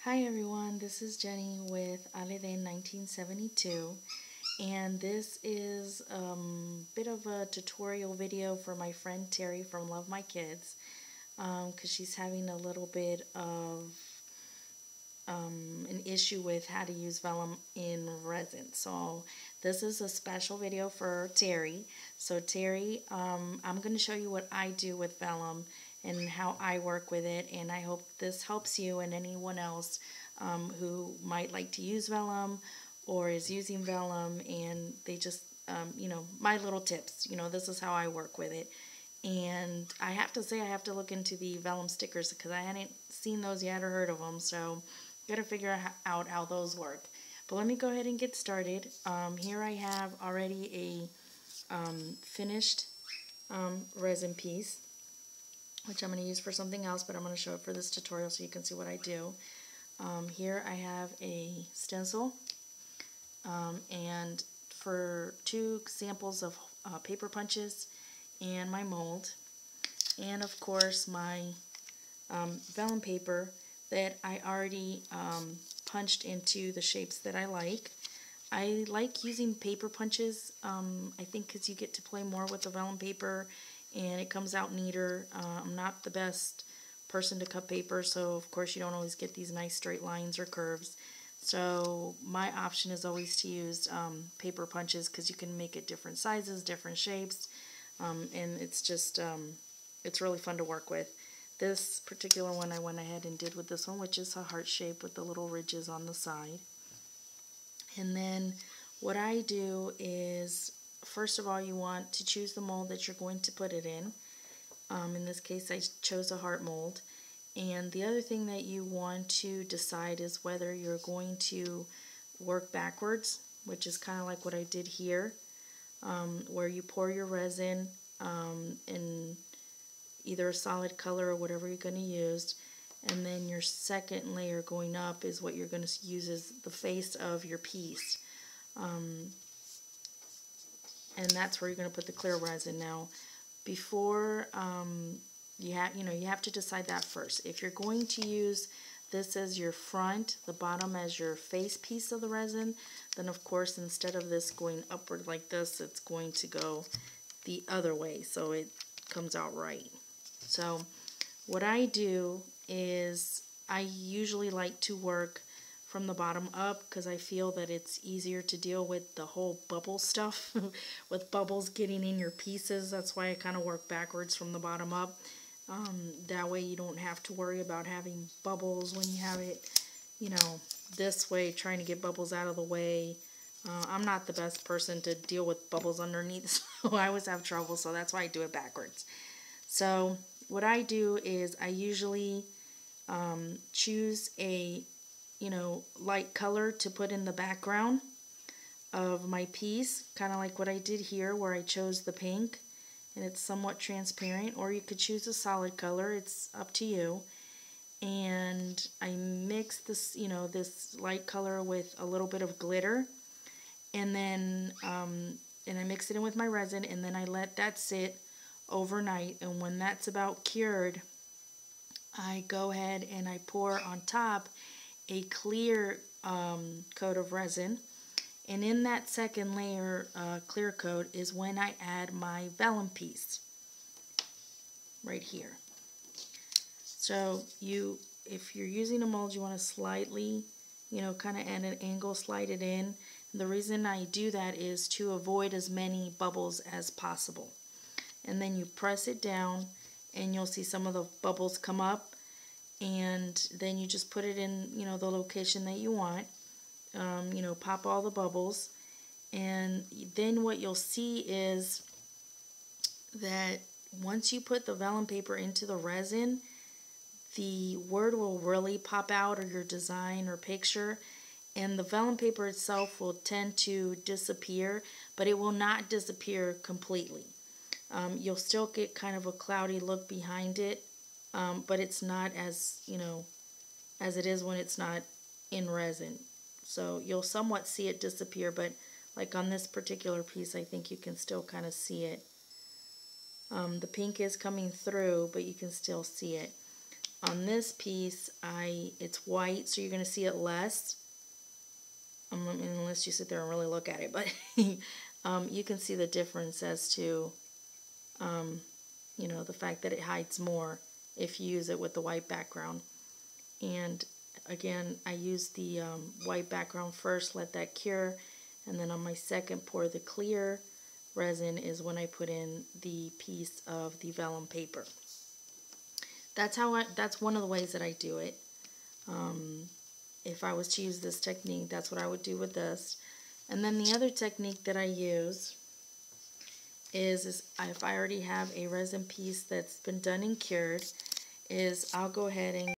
Hi everyone, this is Jenny with Aleden 1972, and this is a bit of a tutorial video for my friend Terry from Love My Kids, because she's having a little bit of an issue with how to use vellum in resin. So this is a special video for Terry. So Terry, I'm going to show you what I do with vellum and how I work with it, and I hope this helps you and anyone else who might like to use vellum or is using vellum, and they just, my little tips. This is how I work with it. And I have to say, I have to look into the vellum stickers because I hadn't seen those yet or heard of them, so gotta figure out how those work. But let me go ahead and get started. Here I have already a finished resin piece, which I'm going to use for something else, but I'm going to show it for this tutorial so you can see what I do. Here I have a stencil, and for two samples of paper punches and my mold, and of course my vellum paper that I already punched into the shapes that I like. I like using paper punches, I think because you get to play more with the vellum paper and it comes out neater. I'm not the best person to cut paper, so of course you don't always get these nice straight lines or curves. So my option is always to use paper punches because you can make it different sizes, different shapes, and it's just, it's really fun to work with. This particular one I went ahead and did with this one, which is a heart shape with the little ridges on the side. And then what I do is, first of all, you want to choose the mold that you're going to put it in. In this case, I chose a heart mold. And the other thing that you want to decide is whether you're going to work backwards, which is kind of like what I did here, where you pour your resin in either a solid color or whatever you're going to use, and then your second layer going up is what you're going to use as the face of your piece, and that's where you're going to put the clear resin. Now, before you have to decide that first. If you're going to use this as your front, the bottom as your face piece of the resin, then of course instead of this going upward like this, it's going to go the other way so it comes out right. So what I do is I usually like to work from the bottom up because I feel that it's easier to deal with the whole bubble stuff with bubbles getting in your pieces. That's why I kind of work backwards from the bottom up. That way you don't have to worry about having bubbles when you have it, this way, trying to get bubbles out of the way. I'm not the best person to deal with bubbles underneath, so I always have trouble, so that's why I do it backwards. So what I do is I usually choose a light color to put in the background of my piece, kind of like what I did here where I chose the pink and it's somewhat transparent, or you could choose a solid color, it's up to you. And I mix this, this light color with a little bit of glitter, and then and I mix it in with my resin, and then I let that sit overnight, and when that's about cured, I go ahead and I pour on top a clear coat of resin, and in that second layer clear coat is when I add my vellum piece right here. So if you're using a mold, you want to slightly, kind of at an angle, slide it in. And the reason I do that is to avoid as many bubbles as possible. And then you press it down and you'll see some of the bubbles come up, and then you just put it in, the location that you want. Pop all the bubbles, and then what you'll see is that once you put the vellum paper into the resin, the word will really pop out, or your design or picture, and the vellum paper itself will tend to disappear, but it will not disappear completely. You'll still get kind of a cloudy look behind it, but it's not as, as it is when it's not in resin. So you'll somewhat see it disappear, but like on this particular piece, I think you can still kind of see it. The pink is coming through, but you can still see it. on this piece, it's white, so you're going to see it less. Unless you sit there and really look at it, but you can see the difference as to, you know, the fact that it hides more if you use it with the white background. And again, I use the white background first, let that cure, and then on my second pour, the clear resin is when I put in the piece of the vellum paper. That's one of the ways that I do it. If I was to use this technique, that's what I would do with this. And then the other technique that I use is if I already have a resin piece that's been done and cured, is I'll go ahead and